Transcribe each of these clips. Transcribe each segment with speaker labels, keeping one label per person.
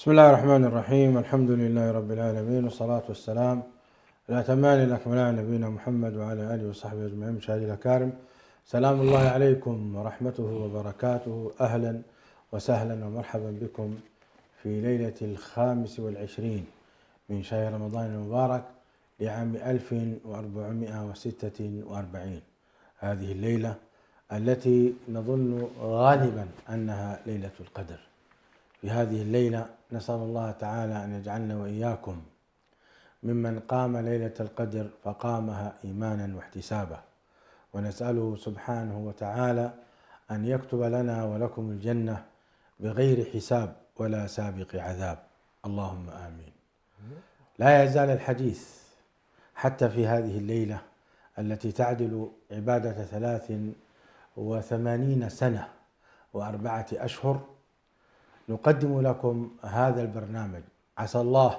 Speaker 1: بسم الله الرحمن الرحيم. الحمد لله رب العالمين، والصلاة والسلام الأتمان الأكملان نبينا محمد وعلى آله وصحبه أجمعين. مشاهدي الأكارم، سلام الله عليكم ورحمته وبركاته. أهلا وسهلا ومرحبا بكم في ليلة 25 من شهر رمضان المبارك لعام 1446. هذه الليلة التي نظن غالبا أنها ليلة القدر. في هذه الليلة نسأل الله تعالى أن يجعلنا وإياكم ممن قام ليلة القدر فقامها إيمانا واحتسابا، ونسأله سبحانه وتعالى أن يكتب لنا ولكم الجنة بغير حساب ولا سابق عذاب، اللهم آمين. لا يزال الحديث حتى في هذه الليلة التي تعدل عبادة 83 سنة و4 أشهر. نقدم لكم هذا البرنامج، عسى الله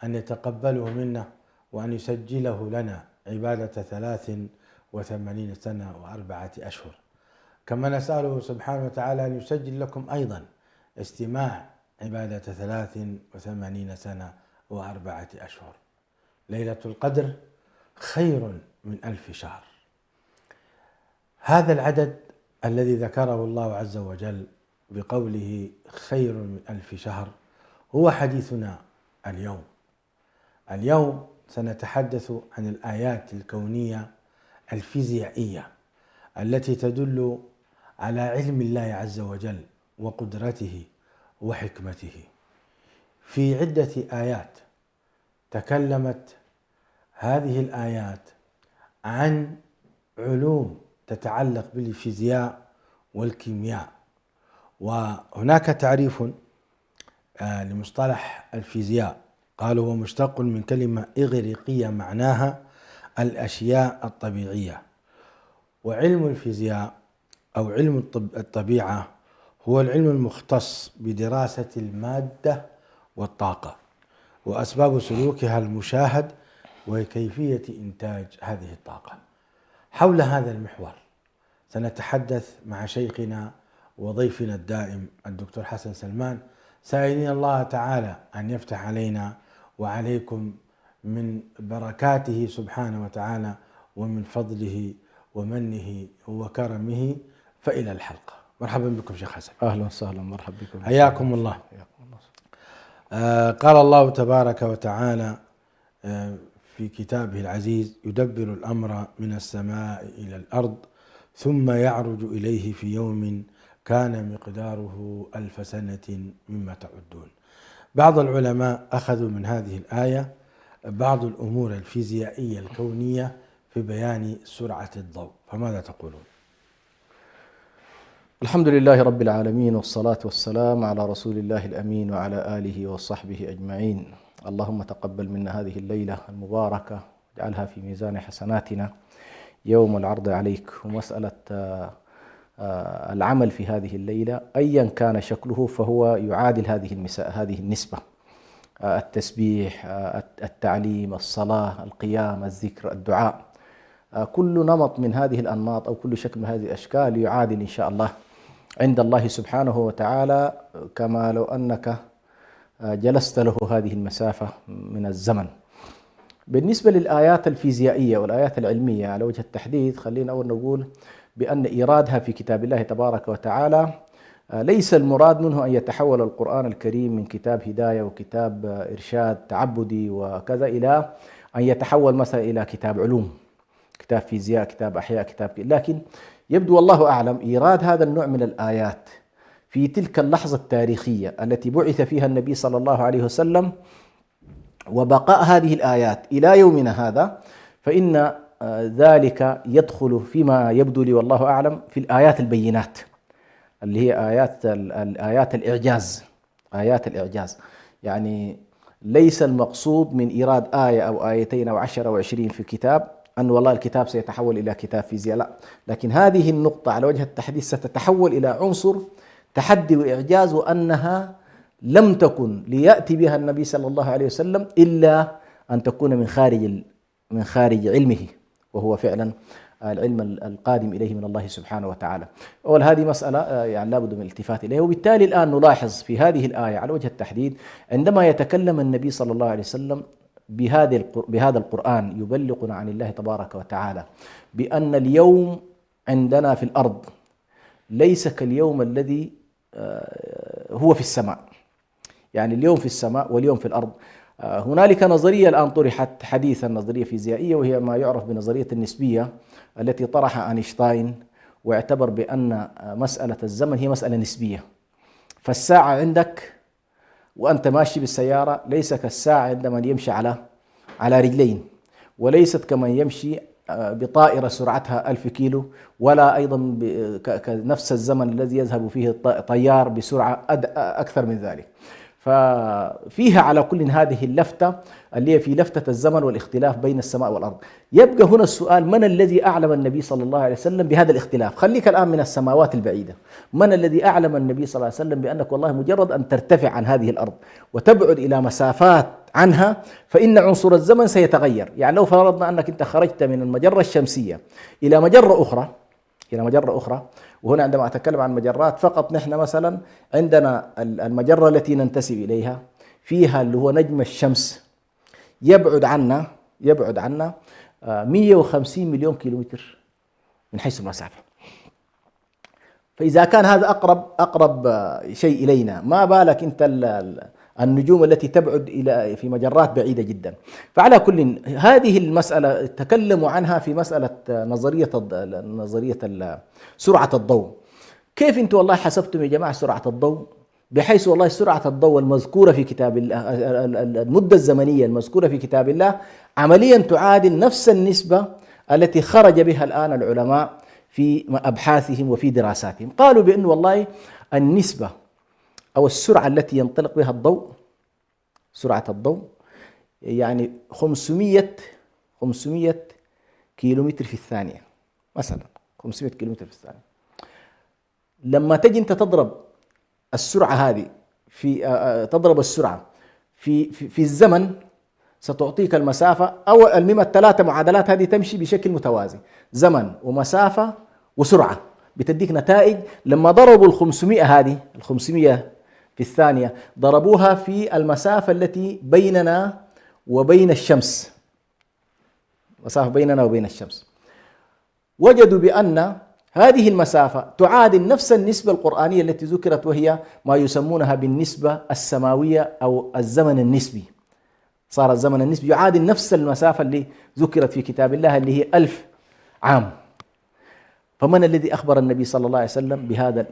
Speaker 1: أن يتقبله منا وأن يسجله لنا عبادة 83 سنة و4 أشهر، كما نسأله سبحانه وتعالى أن يسجل لكم أيضا استماع عبادة 83 سنة و4 أشهر. ليلة القدر خير من 1000 شهر. هذا العدد الذي ذكره الله عز وجل بقوله خير من 1000 شهر هو حديثنا اليوم. اليوم سنتحدث عن الآيات الكونية الفيزيائية التي تدل على علم الله عز وجل وقدرته وحكمته. في عدة آيات تكلمت هذه الآيات عن علوم تتعلق بالفيزياء والكيمياء، وهناك تعريف لمصطلح الفيزياء، قالوا هو مشتق من كلمة إغريقية معناها الأشياء الطبيعية. وعلم الفيزياء أو علم الطبيعة هو العلم المختص بدراسة المادة والطاقة وأسباب سلوكها المشاهد وكيفية إنتاج هذه الطاقة. حول هذا المحور سنتحدث مع شيخنا وضيفنا الدائم الدكتور حسن سلمان، سائلين الله تعالى أن يفتح علينا وعليكم من بركاته سبحانه وتعالى ومن فضله ومنه وكرمه. فإلى الحلقة. مرحبا بكم شيخ حسن.
Speaker 2: أهلا وسهلا، مرحبا بكم،
Speaker 1: حياكم الله. قال الله تبارك وتعالى في كتابه العزيز: يدبر الأمر من السماء إلى الأرض ثم يعرج إليه في يوم كان مقداره 1000 سنة مما تعدون. بعض العلماء أخذوا من هذه الآية بعض الأمور الفيزيائية الكونية في بيان سرعة الضوء، فماذا تقولون؟
Speaker 2: الحمد لله رب العالمين، والصلاة والسلام على رسول الله الأمين وعلى آله وصحبه أجمعين. اللهم تقبل منا هذه الليلة المباركة، واجعلها في ميزان حسناتنا يوم العرض عليك. ومسألة العمل في هذه الليلة أيا كان شكله فهو يعادل هذه النسبة: التسبيح، التعليم، الصلاة، القيام، الذكر، الدعاء. كل نمط من هذه الأنماط أو كل شكل من هذه الأشكال يعادل إن شاء الله عند الله سبحانه وتعالى كما لو أنك جلست له هذه المسافة من الزمن. بالنسبة للآيات الفيزيائية والآيات العلمية على وجه التحديد، خلينا أول نقول بأن إيرادها في كتاب الله تبارك وتعالى ليس المراد منه أن يتحول القرآن الكريم من كتاب هداية وكتاب إرشاد تعبدي وكذا إلى أن يتحول مثلا إلى كتاب علوم، كتاب فيزياء، كتاب أحياء، لكن يبدو والله أعلم إيراد هذا النوع من الآيات في تلك اللحظة التاريخية التي بعث فيها النبي صلى الله عليه وسلم، وبقاء هذه الآيات إلى يومنا هذا، فإن ذلك يدخل فيما يبدو لي والله أعلم في الآيات البينات اللي هي آيات الإعجاز. آيات الإعجاز يعني ليس المقصود من إيراد آية أو آيتين أو 10 أو 20 في كتاب أن والله الكتاب سيتحول إلى كتاب فيزياء، لا، لكن هذه النقطة على وجه التحديد ستتحول إلى عنصر تحدي وإعجاز، وأنها لم تكن ليأتي بها النبي صلى الله عليه وسلم إلا أن تكون من خارج علمه، وهو فعلا العلم القادم إليه من الله سبحانه وتعالى. هذه مسألة يعني لابد من الالتفات إليها. وبالتالي الآن نلاحظ في هذه الآية على وجه التحديد عندما يتكلم النبي صلى الله عليه وسلم بهذا القرآن يبلغنا عن الله تبارك وتعالى بأن اليوم عندنا في الأرض ليس كاليوم الذي هو في السماء. يعني اليوم في السماء واليوم في الأرض. هنالك نظرية الآن طرحت حديثا، نظرية فيزيائية، وهي ما يعرف بنظرية النسبية التي طرحها أينشتاين، واعتبر بأن مسألة الزمن هي مسألة نسبية. فالساعة عندك وأنت ماشي بالسيارة ليس كالساعة عندما يمشي على رجلين، وليست كمن يمشي بطائرة سرعتها 1000 كيلو، ولا أيضا كنفس الزمن الذي يذهب فيه طيار بسرعة أكثر من ذلك. ففيها على كل هذه اللفتة اللي هي في لفتة الزمن والاختلاف بين السماء والأرض. يبقى هنا السؤال: من الذي أعلم النبي صلى الله عليه وسلم بهذا الاختلاف؟ خليك الآن من السماوات البعيدة. من الذي أعلم النبي صلى الله عليه وسلم بأنك والله مجرد أن ترتفع عن هذه الأرض وتبعد إلى مسافات عنها فإن عنصر الزمن سيتغير؟ يعني لو فرضنا أنك أنت خرجت من المجرة الشمسية إلى مجرة أخرى، وهنا عندما أتكلم عن مجرات فقط، نحن مثلا عندنا المجرة التي ننتسب إليها فيها اللي هو نجم الشمس يبعد عنا 150 مليون كيلومتر من حيث المسافة. فإذا كان هذا أقرب شيء إلينا، ما بالك أنت النجوم التي تبعد إلى في مجرات بعيدة جدا. فعلى كل هذه المسألة تكلموا عنها في مسألة نظرية سرعة الضوء. كيف أنتم والله حسبتم يا جماعة سرعة الضوء؟ بحيث والله سرعة الضوء المذكورة في كتاب الله، المدة الزمنية المذكورة في كتاب الله عمليا تعادل نفس النسبة التي خرج بها الآن العلماء في أبحاثهم وفي دراساتهم. قالوا بأن والله النسبة أو السرعة التي ينطلق بها الضوء، سرعة الضوء يعني 500 كيلومتر في الثانية مثلا، 500 كيلومتر في الثانية. لما تجي أنت تضرب السرعة هذه تضرب السرعة في الزمن ستعطيك المسافة، أو المهم الثلاثة معادلات هذه تمشي بشكل متوازي، زمن ومسافة وسرعة، بتديك نتائج. لما ضربوا 500 في الثانية ضربوها في المسافة التي بيننا وبين الشمس، وجدوا بأن هذه المسافة تعادل نفس النسبة القرآنية التي ذكرت، وهي ما يسمونها بالنسبة السماوية أو الزمن النسبي. صار الزمن النسبي يعادل نفس المسافة اللي ذكرت في كتاب الله اللي هي 1000 عام. فمن الذي أخبر النبي صلى الله عليه وسلم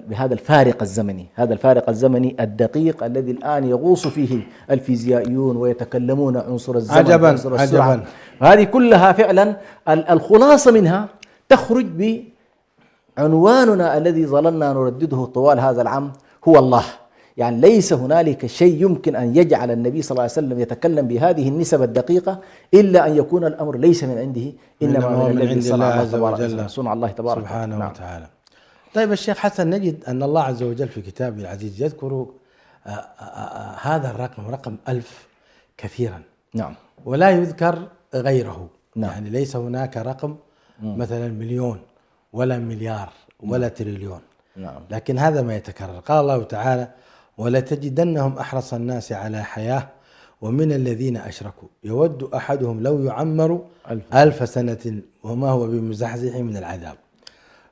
Speaker 2: بهذا الفارق الزمني، هذا الفارق الزمني الدقيق الذي الآن يغوص فيه الفيزيائيون ويتكلمون عنصر الزمن، عنصر السرعة. هذه كلها فعلا الخلاصة منها تخرج بعنواننا الذي ظللنا نردده طوال هذا العام، هو الله. يعني ليس هنالك شيء يمكن أن يجعل النبي صلى الله عليه وسلم يتكلم بهذه النسب الدقيقة إلا أن يكون الأمر ليس من عنده، إنما من الذي صنع الله تبارك
Speaker 1: سبحانه وتعالى. طيب الشيخ حسن، نجد أن الله عز وجل في كتابه العزيز يذكر هذا الرقم، رقم 1000 كثيرا،
Speaker 2: نعم،
Speaker 1: ولا يذكر غيره.
Speaker 2: نعم.
Speaker 1: يعني ليس هناك رقم مثلا مليون ولا مليار ولا تريليون،
Speaker 2: نعم.
Speaker 1: لكن هذا ما يتكرر. قال الله تعالى: ولتجدنهم أحرص الناس على حياة ومن الذين أشركوا يود أحدهم لو يعمر 1000 سنة وما هو بمزحزح من العذاب.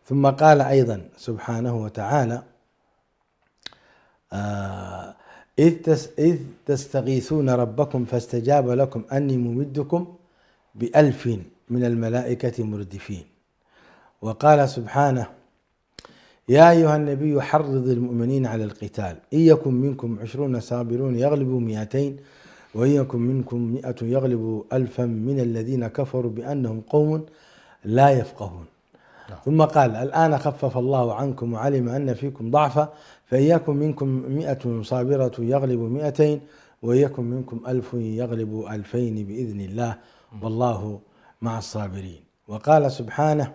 Speaker 1: ثم قال أيضا سبحانه وتعالى: إذ تستغيثون ربكم فاستجاب لكم أني ممدكم ب1000 من الملائكة مردفين. وقال سبحانه: يا أيها النبي حرض المؤمنين على القتال، إن يكن منكم 20 صابرون يغلبوا 200، وإن يكن منكم 100 يغلبوا 1000 من الذين كفروا بأنهم قوم لا يفقهون. ثم قال: الآن خفف الله عنكم وعلم أن فيكم ضعفا، فإن يكن منكم 100 صابرة يغلبوا 200، وإن يكن منكم 1000 يغلبوا 2000 بإذن الله والله مع الصابرين. وقال سبحانه: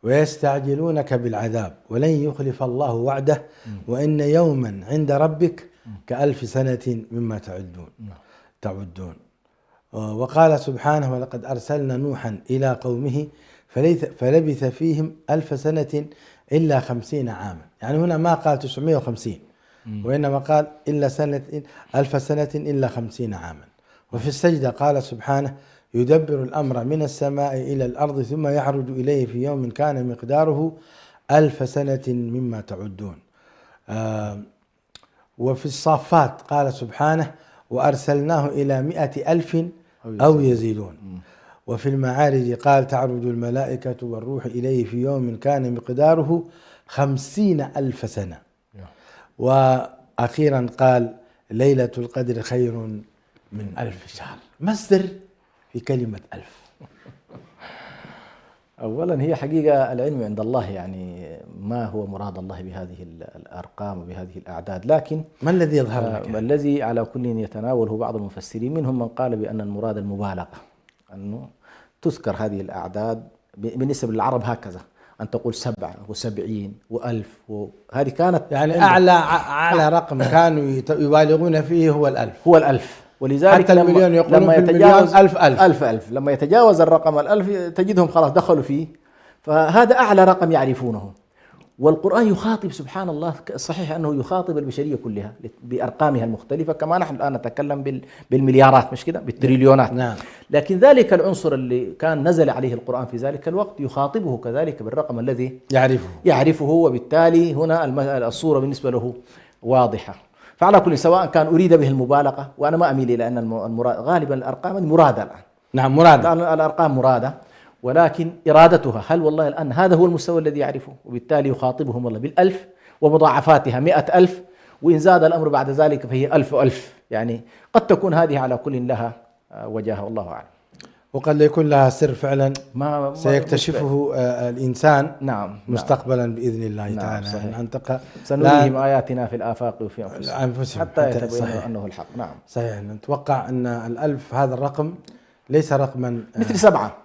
Speaker 1: ويستعجلونك بالعذاب ولن يخلف الله وعده وإن يوما عند ربك ك1000 سنة مما تعدون. وقال سبحانه: ولقد أرسلنا نوحا إلى قومه فلبث فيهم 1000 سنة إلا 50 عاما. يعني هنا ما قال 950 وإنما قال إلا 1000 سنة إلا 50 عاما. وفي السجدة قال سبحانه: يدبر الأمر من السماء إلى الأرض ثم يعرج إليه في يوم كان مقداره 1000 سنة مما تعدون. وفي الصافات قال سبحانه: وأرسلناه إلى 100,000 أو يزيدون. وفي المعارج قال: تعرج الملائكة والروح إليه في يوم كان مقداره 50,000 سنة. وأخيرا قال: ليلة القدر خير من 1000 شهر. مصدر في كلمة 1000.
Speaker 2: أولا هي حقيقة العلم عند الله، يعني ما هو مراد الله بهذه الأرقام وبهذه الأعداد، لكن
Speaker 1: ما الذي يظهر لك؟
Speaker 2: الذي على كل يتناوله بعض المفسرين، منهم من قال بأن المراد المبالغة، أنه تذكر هذه الأعداد بالنسبة للعرب هكذا، أن تقول 7 و70 و1000، وهذه كانت
Speaker 1: يعني أعلى رقم كانوا يبالغون فيه هو 1000.
Speaker 2: هو 1000. ولذلك
Speaker 1: حتى المليون يقولون لما يتجاوز
Speaker 2: 1000 لما يتجاوز الرقم 1000 تجدهم خلاص دخلوا فيه، فهذا أعلى رقم يعرفونه. والقرآن يخاطب سبحان الله، صحيح أنه يخاطب البشرية كلها بأرقامها المختلفة، كما نحن الآن نتكلم بالمليارات، مش كده، بالتريليونات.
Speaker 1: نعم.
Speaker 2: لكن ذلك العنصر اللي كان نزل عليه القرآن في ذلك الوقت يخاطبه كذلك بالرقم الذي يعرفه، وبالتالي هنا الصورة بالنسبة له واضحة. فعلى كل، سواء كان أريد به المبالغة، وأنا ما أميل إلى أن المراد غالبا الأرقام مرادة الآن.
Speaker 1: نعم، مرادة.
Speaker 2: الأرقام مرادة، ولكن إرادتها هل والله الآن هذا هو المستوى الذي يعرفه، وبالتالي يخاطبهم الله بال1000 ومضاعفاتها 100,000، وإن زاد الأمر بعد ذلك فهي 1000 و1000. يعني قد تكون هذه على كل لها وجهة، والله أعلم.
Speaker 1: وقد يكون لها سر فعلا سيكتشفه الإنسان مستقبلا بإذن الله تعالى.
Speaker 2: سنريهم آياتنا في الآفاق وفي أنفسهم حتى يتبين أنه الحق. نعم،
Speaker 1: صحيح. نتوقع أن 1000 هذا الرقم ليس رقما
Speaker 2: مثل 7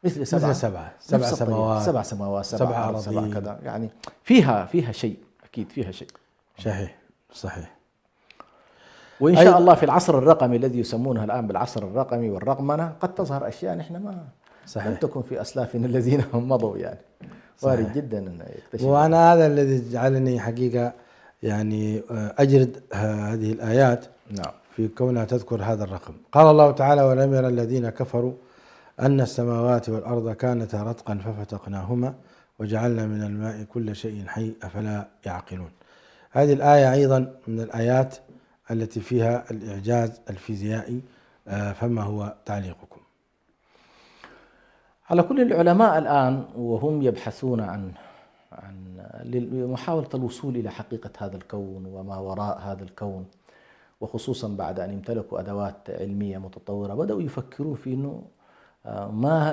Speaker 1: 7 سماوات،
Speaker 2: 7 سماوات،
Speaker 1: 7 أراضين
Speaker 2: كذا، يعني فيها شيء، أكيد فيها شيء.
Speaker 1: صحيح.
Speaker 2: وإن شاء الله في العصر الرقمي الذي يسمونه الآن بالعصر الرقمي والرقمنة قد تظهر أشياء نحن ما لم تكن في أسلافنا الذين هم مضوا، يعني وارد جدا أن يكتشف.
Speaker 1: وأنا هذا الذي جعلني حقيقة يعني أجرد هذه الآيات في كونها تذكر هذا الرقم. قال الله تعالى: ولم يرى الذين كفروا أن السماوات والأرض كانتا رتقا ففتقناهما وجعلنا من الماء كل شيء حي أفلا يعقلون. هذه الآية أيضا من الآيات التي فيها الإعجاز الفيزيائي، فما هو تعليقكم؟
Speaker 2: على كل، العلماء الآن وهم يبحثون عن محاولة الوصول إلى حقيقة هذا الكون وما وراء هذا الكون، وخصوصا بعد أن امتلكوا أدوات علمية متطورة، بدأوا يفكرون في أنه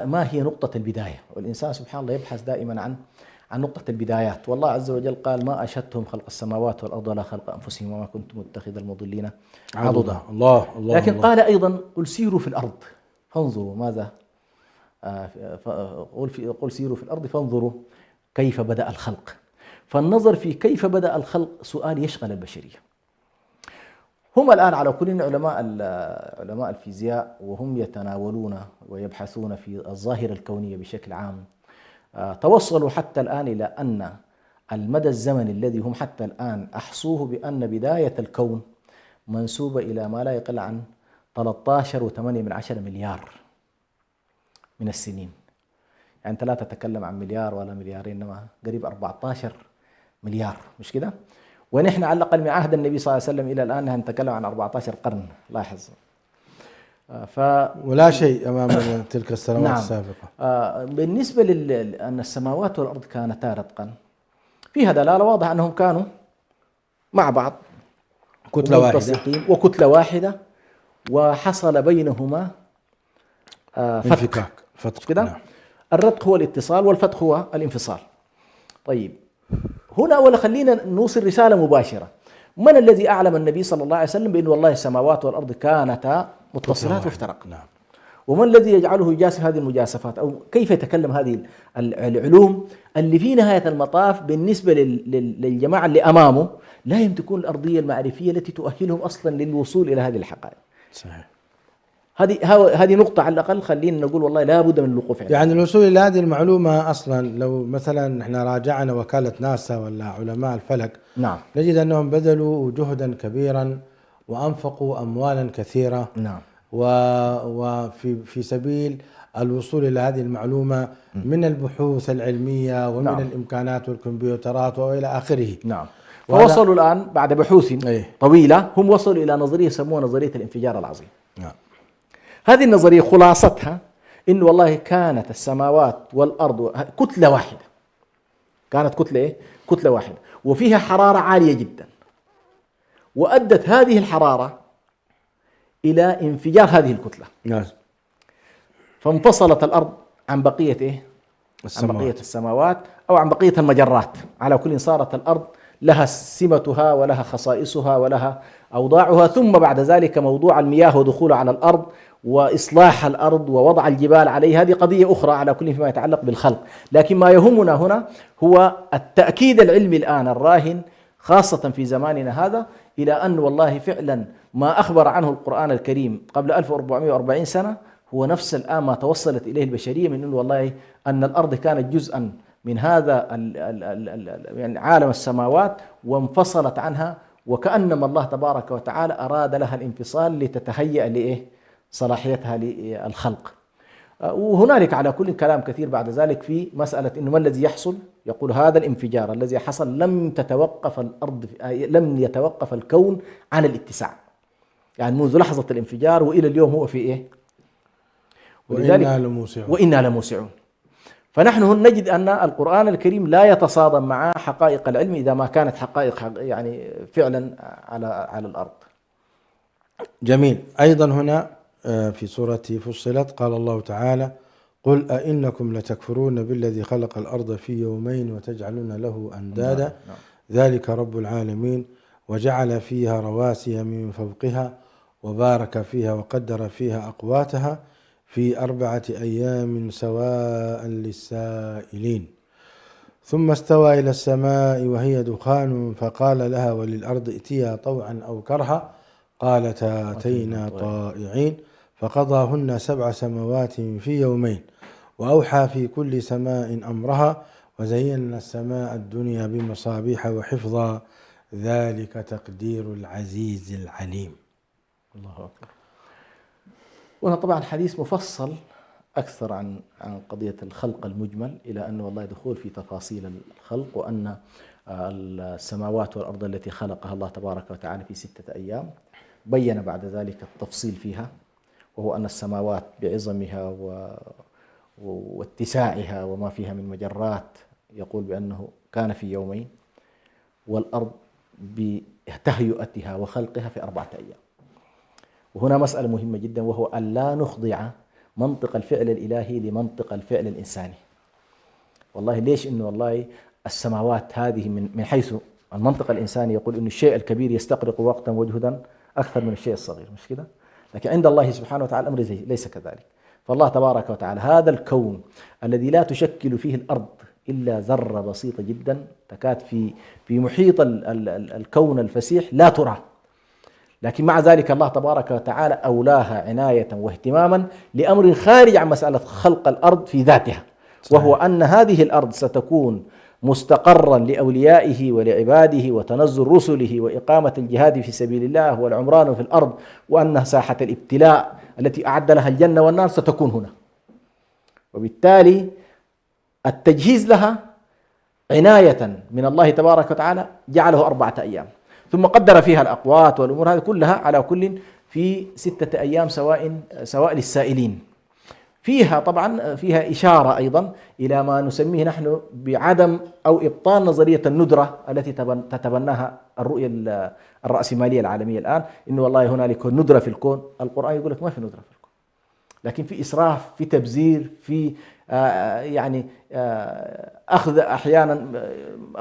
Speaker 2: ما هي نقطة البداية. والإنسان سبحان الله يبحث دائما عن نقطة البدايات. والله عز وجل قال: ما أشهدتهم خلق السماوات والأرض ولا خلق أنفسهم وما كنت متخذ المضلين عضدا.
Speaker 1: الله.
Speaker 2: لكن قال أيضا: قل سيروا في الأرض فانظروا ماذا قل سيروا في الأرض فانظروا كيف بدأ الخلق. فالنظر في كيف بدأ الخلق سؤال يشغل البشرية. هم الآن على كل علماء الفيزياء وهم يتناولون ويبحثون في الظاهرة الكونية بشكل عام، توصلوا حتى الآن إلى أن المدى الزمني الذي هم حتى الآن أحصوه بأن بداية الكون منسوبة إلى ما لا يقل عن 13.8 مليار من السنين. يعني أنت لا تتكلم عن مليار ولا مليارين، إنما قريب 14 مليار، مش كده؟ ونحن على الأقل من عهد النبي صلى الله عليه وسلم إلى الآن نتكلم عن 14 قرن، لاحظ.
Speaker 1: ولا شيء أمام تلك السنوات السابقة.
Speaker 2: بالنسبة لأن السماوات والأرض كانتا رتقا، فيها دلالة واضحة أنهم كانوا مع بعض
Speaker 1: كتلة
Speaker 2: واحدة وحصل بينهما فتق كده. نعم. الرتق هو الاتصال والفتق هو الانفصال. طيب، هنا أولا خلينا نوصل رسالة مباشرة. من الذي أعلم النبي صلى الله عليه وسلم بأن والله السماوات والأرض كانتا متصلات وافترقا؟ نعم. ومن الذي يجعله يجاسف هذه المجاسفات، أو كيف يتكلم هذه العلوم اللي في نهاية المطاف بالنسبة للجماعة اللي أمامه لا يمتلكون الأرضية المعرفية التي تؤهلهم أصلا للوصول إلى هذه الحقائق.
Speaker 1: صحيح.
Speaker 2: هذه نقطة على الأقل خلينا نقول والله لا بد من الوقوف عندها.
Speaker 1: يعني الوصول إلى هذه المعلومة أصلا لو مثلا احنا راجعنا وكالة ناسا ولا علماء الفلك،
Speaker 2: نعم،
Speaker 1: نجد أنهم بذلوا جهدا كبيرا وأنفقوا أموالا كثيرة،
Speaker 2: نعم،
Speaker 1: وفي سبيل الوصول إلى هذه المعلومة من البحوث العلمية ومن
Speaker 2: نعم،
Speaker 1: الإمكانات والكمبيوترات وإلى آخره.
Speaker 2: نعم. فوصلوا الآن بعد بحوث
Speaker 1: أيه.
Speaker 2: طويلة، هم وصلوا إلى نظرية يسموها نظرية الانفجار العظيم.
Speaker 1: نعم.
Speaker 2: هذه النظرية خلاصتها إنه والله كانت السماوات والأرض كتلة واحدة، كانت كتلة إيه؟ كتلة واحدة، وفيها حرارة عالية جدا، وأدت هذه الحرارة إلى انفجار هذه الكتلة.
Speaker 1: نعم.
Speaker 2: فانفصلت الأرض عن بقية إيه؟ عن بقية السماوات أو عن بقية المجرات. على كل صارت الأرض لها سمتها ولها خصائصها ولها أوضاعها. ثم بعد ذلك موضوع المياه ودخولها على الأرض وإصلاح الأرض ووضع الجبال عليها هذه قضية أخرى، على كل فيما يتعلق بالخلق. لكن ما يهمنا هنا هو التأكيد العلمي الآن الراهن خاصة في زماننا هذا إلى أن والله فعلا ما أخبر عنه القرآن الكريم قبل 1440 سنة هو نفس الآن ما توصلت إليه البشرية، من أنه والله أن الأرض كانت جزءا من هذا يعني عالم السماوات وانفصلت عنها، وكأنما الله تبارك وتعالى أراد لها الانفصال لتتهيأ لإيه؟ صلاحيتها للخلق. وهنالك على كل كلام كثير بعد ذلك في مسألة إنه ما الذي يحصل. يقول هذا الانفجار الذي حصل لم تتوقف الأرض، لم يتوقف الكون عن الاتساع، يعني منذ لحظة الانفجار وإلى اليوم هو في إيه؟ وإنا لموسعون. فنحن نجد أن القرآن الكريم لا يتصادم مع حقائق العلم إذا ما كانت حقائق يعني فعلا على الأرض.
Speaker 1: جميل. أيضا هنا في سورة فصلت قال الله تعالى: قل أئنكم لتكفرون بالذي خلق الأرض في يومين وتجعلون له أندادا ذلك رب العالمين وجعل فيها رواسي من فوقها وبارك فيها وقدر فيها أقواتها في 4 أيام سواء للسائلين ثم استوى إلى السماء وهي دخان فقال لها وللأرض ائتيا طوعا أو كرها قالتا أتينا طائعين فقضاهن 7 سماوات في يومين وأوحى في كل سماء أمرها وزينا السماء الدنيا بمصابيح وحفظا ذلك تقدير العزيز العليم.
Speaker 2: الله أكبر. وهنا طبعا حديث مفصل أكثر عن قضية الخلق المجمل، إلى أنه والله دخول في تفاصيل الخلق، وأن السماوات والأرض التي خلقها الله تبارك وتعالى في 6 أيام. بين بعد ذلك التفصيل فيها، وهو أن السماوات بعظمها واتساعها وما فيها من مجرات يقول بأنه كان في يومين، والأرض بتهيئتها وخلقها في 4 أيام. وهنا مسألة مهمة جدا، وهو أن لا نخضع منطق الفعل الإلهي لمنطق الفعل الإنساني. والله ليش؟ إنه والله السماوات هذه من حيث المنطق الإنساني يقول إنه الشيء الكبير يستغرق وقتا وجهدا أكثر من الشيء الصغير، مش كده؟ لكن عند الله سبحانه وتعالى الأمر ليس كذلك. فالله تبارك وتعالى هذا الكون الذي لا تشكل فيه الأرض إلا ذرة بسيطة جدا تكاد في محيط الكون الفسيح لا ترى، لكن مع ذلك الله تبارك وتعالى أولاها عناية واهتماما لأمر خارج عن مسألة خلق الأرض في ذاتها، وهو أن هذه الأرض ستكون مستقرا لأوليائه ولعباده وتنزل رسله وإقامة الجهاد في سبيل الله والعمران في الأرض، وأن ساحة الابتلاء التي أعد لها الجنة والنار ستكون هنا. وبالتالي التجهيز لها عناية من الله تبارك وتعالى جعله 4 أيام، ثم قدر فيها الأقوات والأمور هذه كلها على كل في 6 أيام سواء للسائلين. فيها طبعا فيها إشارة أيضا إلى ما نسميه نحن بعدم أو إبطال نظرية الندرة التي تتبناها الرؤية الرأسمالية العالمية الآن، إنه والله هنالك ندرة في الكون. القرآن يقول لك ما في ندرة في الكون، لكن في إسراف، في تبذير، في أخذ أحيانا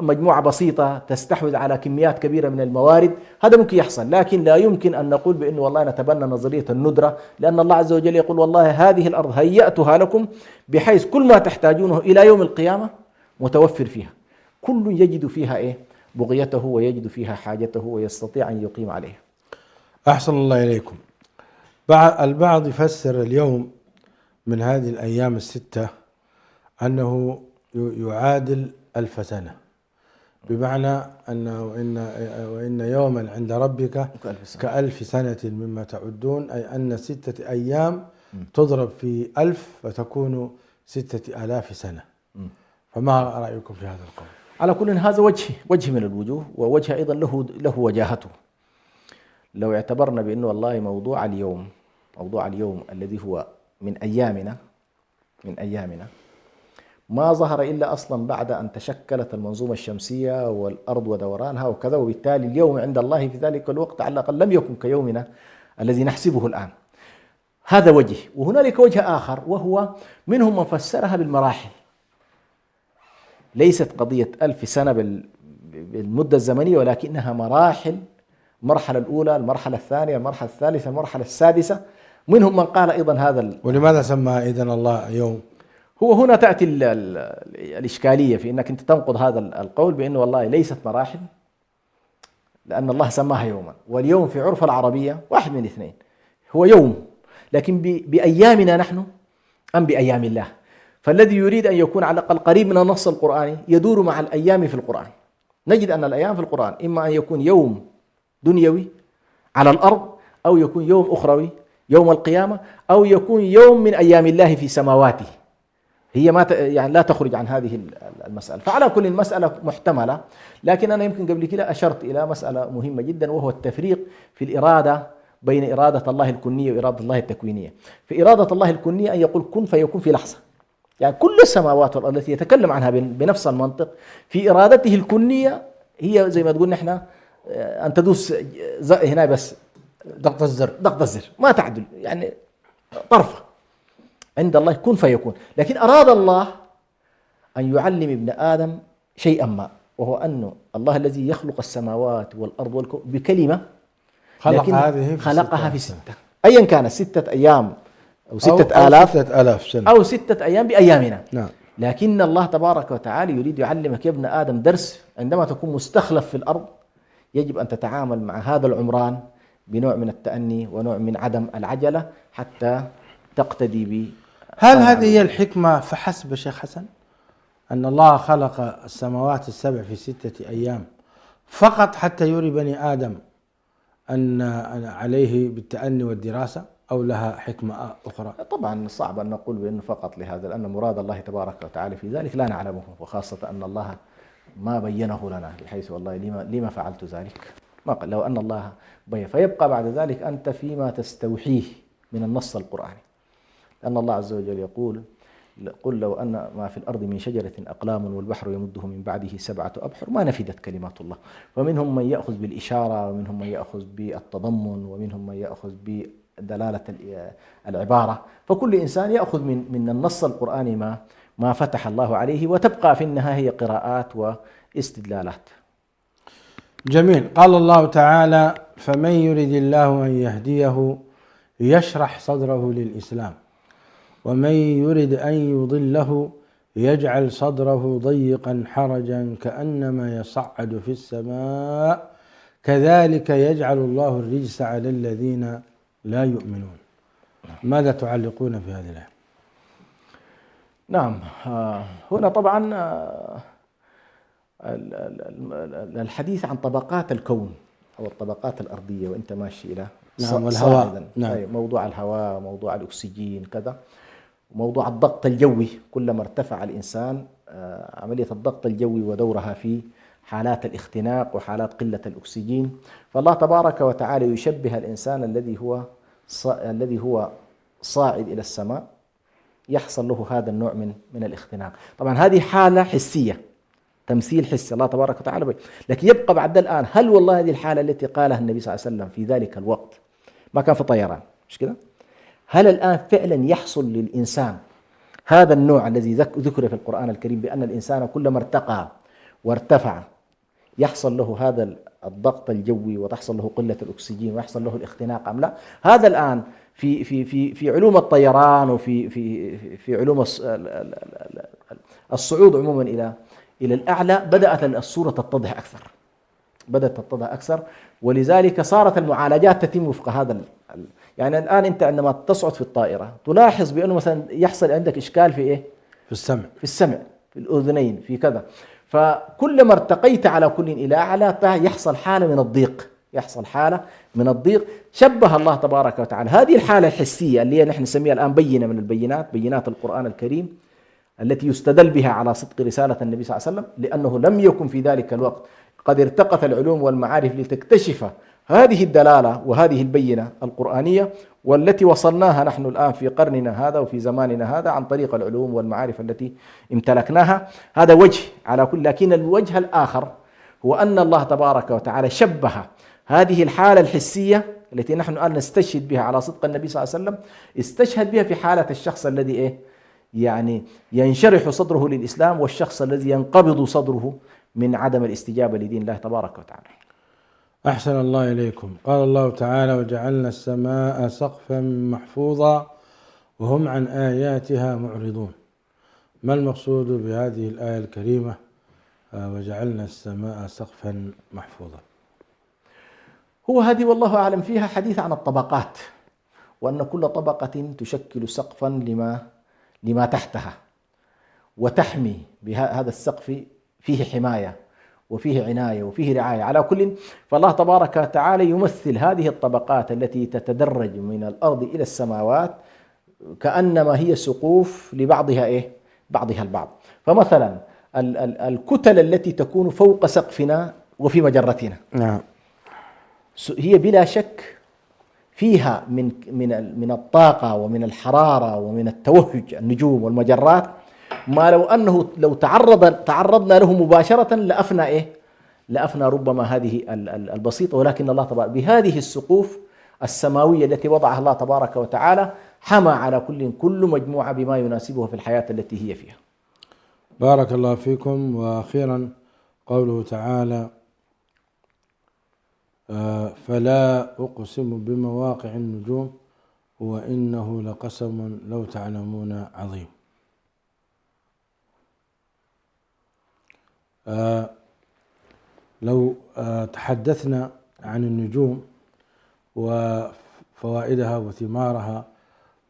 Speaker 2: مجموعة بسيطة تستحوذ على كميات كبيرة من الموارد. هذا ممكن يحصل، لكن لا يمكن أن نقول بأنه والله نتبنى نظرية الندرة، لأن الله عز وجل يقول والله هذه الأرض هيأتها لكم بحيث كل ما تحتاجونه إلى يوم القيامة متوفر فيها، كل يجد فيها بغيته ويجد فيها حاجته ويستطيع أن يقيم عليها.
Speaker 1: أحسن الله إليكم. البعض يفسر اليوم من هذه الأيام الستة أنه يعادل 1000 سنة، بمعنى أنه وإن يوما عند ربك كألف سنة مما تعدون، أي أن 6 أيام تضرب في 1000 فتكون 6000 سنة. فما رأيكم في هذا القول؟
Speaker 2: على كل هذا وجه من الوجوه، ووجه أيضا له وجاهته. لو اعتبرنا بأنه والله موضوع اليوم الذي هو من أيامنا ما ظهر إلا أصلا بعد أن تشكلت المنظومة الشمسية والأرض ودورانها وكذا، وبالتالي اليوم عند الله في ذلك الوقت على الأقل لم يكن كيومنا الذي نحسبه الآن. هذا وجه. وهنالك وجه آخر، وهو منهم من فسرها بالمراحل، ليست قضية 1000 سنة بالمدة الزمنية، ولكنها مراحل، المرحلة الأولى، المرحلة الثانية، المرحلة الثالثة، المرحلة السادسة. منهم من قال أيضا هذا.
Speaker 1: ولماذا سمى إذن الله يوم؟
Speaker 2: هو هنا تأتي الإشكالية في أنك أنت تنقض هذا القول بأنه والله ليست مراحل، لأن الله سماها يوما، واليوم في عرف العربية واحد من الاثنين، هو يوم، لكن بأيامنا نحن أم بأيام الله. فالذي يريد أن يكون على الأقل قريب من النص القرآني يدور مع الأيام في القرآن. نجد أن الأيام في القرآن إما أن يكون يوم دنيوي على الأرض، أو يكون يوم أخروي يوم القيامة، أو يكون يوم من أيام الله في سماواته. هي ما يعني لا تخرج عن هذه المسألة. فعلى كل المسألة محتملة، لكن أنا يمكن قبل كده أشرت إلى مسألة مهمة جدا، وهو التفريق في الإرادة بين إرادة الله الكنية وإرادة الله التكوينية. في إرادة الله الكنية أن يقول كن فيكون في لحظة، يعني كل السماوات والأرض التي يتكلم عنها بنفس المنطق، في إرادته الكنية هي زي ما تقول نحن أن تدوس هنا بس
Speaker 1: ضغط الزر
Speaker 2: ما تعدل، يعني طرفة. عند الله كن فيكون. لكن أراد الله أن يعلم ابن آدم شيئا ما، وهو أنه الله الذي يخلق السماوات والأرض والكون بكلمة خلقها في 6، أيا كانت 6 أيام أو 6000
Speaker 1: سنة
Speaker 2: أو 6 أيام بأيامنا.
Speaker 1: نعم.
Speaker 2: لكن الله تبارك وتعالى يريد يعلمك يا ابن آدم درس. عندما تكون مستخلف في الأرض يجب أن تتعامل مع هذا العمران بنوع من التأني ونوع من عدم العجلة حتى تقتدي ب.
Speaker 1: هل هذه هي الحكمة فحسب شيخ حسن؟ أن الله خلق السماوات السبع في 6 أيام فقط حتى يري بني آدم أن عليه بالتأني والدراسة، أو لها حكمة أخرى؟
Speaker 2: طبعا صعب أن نقول بأنه فقط لهذا، لأن مراد الله تبارك وتعالى في ذلك لا نعلمه، وخاصة أن الله ما بينه لنا، بحيث والله لما فعلت ذلك، ما قال. لو أن الله بين، فيبقى بعد ذلك أنت فيما تستوحيه من النص القرآني، لأن الله عز وجل يقول قل لو أن ما في الأرض من شجرة أقلام والبحر يمده من بعده 7 أبحر ما نفدت كلمات الله. ومنهم من يأخذ بالإشارة، ومنهم من يأخذ بالتضمن، ومنهم من يأخذ بدلالة العبارة. فكل إنسان يأخذ من النص القرآني ما فتح الله عليه، وتبقى في النهاية قراءات واستدلالات.
Speaker 1: جميل. قال الله تعالى فمن يرد الله أن يهديه يشرح صدره للإسلام، ومن يرد أن يضله يجعل صدره ضيقا حرجا كأنما يصعد في السماء كذلك يجعل الله الرجس على الذين لا يؤمنون. ماذا تعلقون في هذه الآية؟
Speaker 2: نعم، هنا طبعا الحديث عن طبقات الكون أو الطبقات الأرضية، وأنت ماشي إلى
Speaker 1: نعم والهواء،
Speaker 2: نعم. موضوع الهواء، موضوع الأكسجين كذا، موضوع الضغط الجوي. كلما ارتفع الإنسان عملية الضغط الجوي ودورها في حالات الاختناق وحالات قلة الأكسجين. فالله تبارك وتعالى يشبه الإنسان الذي هو صاعد إلى السماء يحصل له هذا النوع من الاختناق. طبعا هذه حالة حسية، تمثيل حسي الله تبارك وتعالى. لكن يبقى بعد الآن، هل والله هذه الحالة التي قالها النبي صلى الله عليه وسلم في ذلك الوقت ما كان في طيران، مش كده؟ هل الآن فعلا يحصل للإنسان هذا النوع الذي ذكر في القرآن الكريم، بأن الإنسان كلما ارتقى وارتفع يحصل له هذا الضغط الجوي وتحصل له قلة الأكسجين ويحصل له الاختناق أم لا؟ هذا الآن في علوم الطيران وفي علوم الصعود عموما إلى الأعلى بدأت الصورة تتضح أكثر، ولذلك صارت المعالجات تتم وفق هذا يعني الآن أنت عندما تصعد في الطائرة تلاحظ بأنه مثلا يحصل عندك إشكال في إيه؟
Speaker 1: في السمع،
Speaker 2: في السمع، في الأذنين، في كذا. فكلما ارتقيت على كل إلى أعلى يحصل حالة من الضيق، يحصل حالة من الضيق. شبه الله تبارك وتعالى هذه الحالة الحسية اللي هي نحن نسميها الآن بينة من البينات، بينات القرآن الكريم التي يستدل بها على صدق رسالة النبي صلى الله عليه وسلم، لأنه لم يكن في ذلك الوقت قد ارتقت العلوم والمعارف لتكتشف هذه الدلالة وهذه البينة القرآنية، والتي وصلناها نحن الآن في قرننا هذا وفي زماننا هذا عن طريق العلوم والمعارف التي امتلكناها. هذا وجه على كل، لكن الوجه الآخر هو أن الله تبارك وتعالى شبه هذه الحالة الحسية التي نحن الآن نستشهد بها على صدق النبي صلى الله عليه وسلم، استشهد بها في حالة الشخص الذي يعني ينشرح صدره للإسلام، والشخص الذي ينقبض صدره من عدم الاستجابة لدين الله تبارك وتعالى.
Speaker 1: أحسن الله إليكم. قال الله تعالى: وجعلنا السماء سقفا محفوظا وهم عن آياتها معرضون. ما المقصود بهذه الآية الكريمة وجعلنا السماء سقفا محفوظا؟
Speaker 2: هو هذه والله أعلم فيها حديث عن الطبقات، وأن كل طبقة تشكل سقفا لما تحتها، وتحمي بهذا السقف فيه حماية وفيه عناية وفيه رعاية على كل. فالله تبارك وتعالى يمثل هذه الطبقات التي تتدرج من الأرض إلى السماوات كأنما هي سقوف لبعضها بعضها البعض. فمثلا الكتل التي تكون فوق سقفنا وفي مجرتنا،
Speaker 1: نعم،
Speaker 2: هي بلا شك فيها من الطاقة ومن الحرارة ومن التوهج النجوم والمجرات ما لو تعرضنا له مباشرة لأفنى ربما هذه البسيطة. ولكن الله تبارك بهذه السقوف السماوية التي وضعها الله تبارك وتعالى حمى على كل مجموعة بما يناسبها في الحياة التي هي فيها.
Speaker 1: بارك الله فيكم. وأخيرا قوله تعالى: فلا أقسم بمواقع النجوم وإنه لقسم لو تعلمون عظيم. لو تحدثنا عن النجوم وفوائدها وثمارها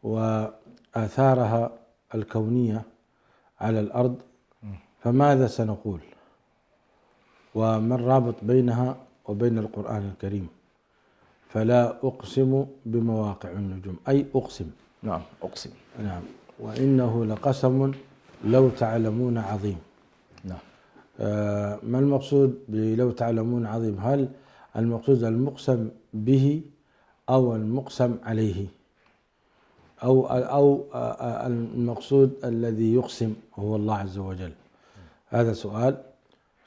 Speaker 1: وآثارها الكونية على الأرض فماذا سنقول؟ وما الرابط بينها وبين القرآن الكريم؟ فلا أقسم بمواقع النجوم أي أقسم.
Speaker 2: نعم، أقسم.
Speaker 1: نعم. وإنه لقسم لو تعلمون عظيم.
Speaker 2: نعم.
Speaker 1: ما المقصود بلو تعلمون عظيم؟ هل المقصود المقسم به أو المقسم عليه أو المقصود الذي يقسم هو الله عز وجل؟ هذا سؤال.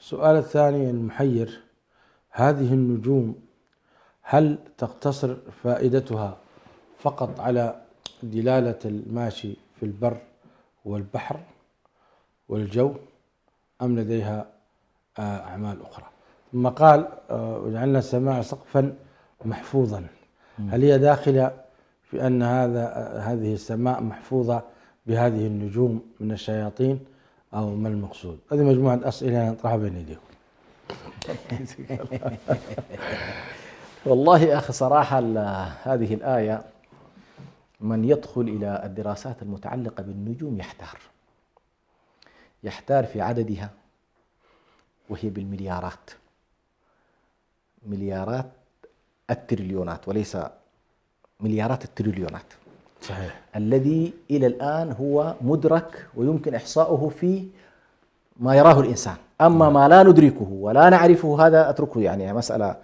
Speaker 1: السؤال الثاني المحير: هذه النجوم هل تقتصر فائدتها فقط على دلالة الماشي في البر والبحر والجو أم لديها أعمال أخرى؟ ثم قال: وجعلنا السماء سقفا محفوظا. هل هي داخلة في أن هذه السماء محفوظة بهذه النجوم من الشياطين أو ما المقصود؟ هذه مجموعة أسئلة نطرحها بين يديكم.
Speaker 2: والله يا أخي صراحة هذه الآية من يدخل إلى الدراسات المتعلقة بالنجوم يحتار في عددها، وهي بالمليارات، مليارات التريليونات وليس مليارات التريليونات.
Speaker 1: صحيح.
Speaker 2: الذي إلى الآن هو مدرك ويمكن إحصاؤه في ما يراه الإنسان، أما ما لا ندركه ولا نعرفه هذا أتركه، يعني مسألة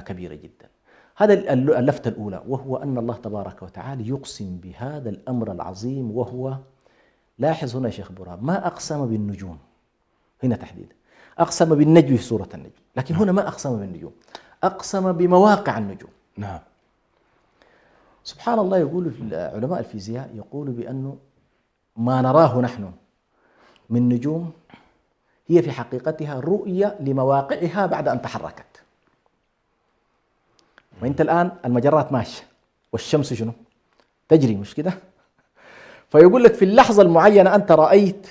Speaker 2: كبيرة جدا. هذا اللفتة الأولى، وهو أن الله تبارك وتعالى يقسم بهذا الأمر العظيم. وهو لاحظ هنا شيخ برهان ما أقسم بالنجوم هنا تحديدا، أقسم بالنجم في سورة النجم، لكن هنا ما أقسم بالنجوم، أقسم بمواقع النجوم.
Speaker 1: نعم.
Speaker 2: سبحان الله. يقول علماء الفيزياء يقول بأنه ما نراه نحن من نجوم هي في حقيقتها رؤية لمواقعها بعد أن تحركت. وانت الآن المجرات ماشية والشمس شنو؟ تجري، مش كده؟ فيقول لك في اللحظة المعينة أنت رأيت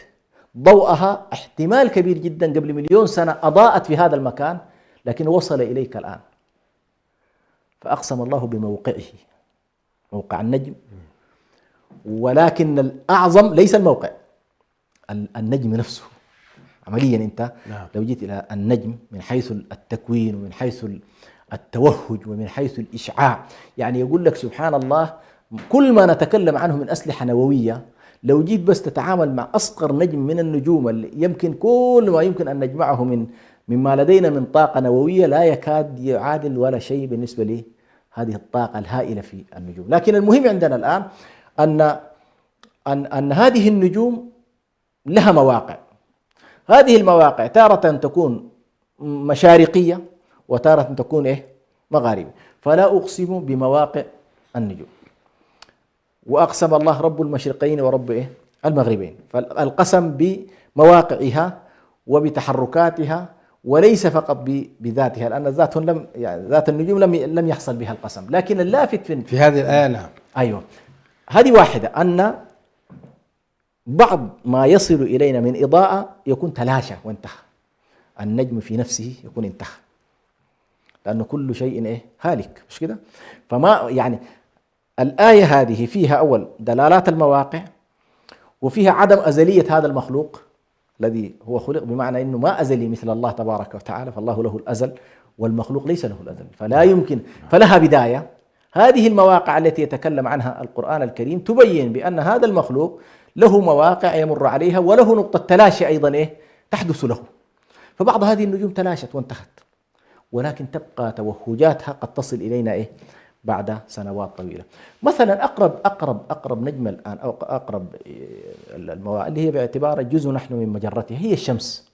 Speaker 2: ضوءها، احتمال كبير جدا قبل مليون سنة أضاءت في هذا المكان، لكن وصل إليك الآن. فأقسم الله بموقعه موقع النجم، ولكن الأعظم ليس الموقع، النجم نفسه. عمليا أنت لو جيت إلى النجم من حيث التكوين ومن حيث التوهج ومن حيث الإشعاع، يعني يقول لك سبحان الله كل ما نتكلم عنه من أسلحة نووية، لو جيت بس تتعامل مع أصغر نجم من النجوم اللي يمكن كل ما يمكن أن نجمعه مما لدينا من طاقة نووية لا يكاد يعادل ولا شيء بالنسبة لهذه الطاقة الهائلة في النجوم. لكن المهم عندنا الآن أن هذه النجوم لها مواقع. هذه المواقع تارة تكون مشارقية وتارة تكون مغاربية. فلا أقسم بمواقع النجوم، وأقسم الله رب المشرقين ورب المغربين، فالقسم بمواقعها وبتحركاتها وليس فقط بذاتها، لأن ذات النجوم لم يحصل بها القسم. لكن اللافت
Speaker 1: في هذه الآية نعم.
Speaker 2: أيوة، هذه واحدة، أن بعض ما يصل إلينا من إضاءة يكون تلاشى وانتهى. النجم في نفسه يكون انتهى، لأن كل شيء هالك، مش كده؟ فما يعني الآية هذه فيها أول دلالات المواقع، وفيها عدم أزلية هذا المخلوق الذي هو خلق، بمعنى أنه ما أزلي مثل الله تبارك وتعالى، فالله له الأزل والمخلوق ليس له الأزل، فلا يمكن، فلها بداية. هذه المواقع التي يتكلم عنها القرآن الكريم تبين بأن هذا المخلوق له مواقع يمر عليها، وله نقطة تلاشي أيضا تحدث له. فبعض هذه النجوم تلاشت وانتهت، ولكن تبقى توهجاتها قد تصل إلينا بعد سنوات طويلة. مثلا أقرب نجم الآن، أو أقرب المواقع اللي هي باعتبار جزء نحن من مجرتها هي الشمس.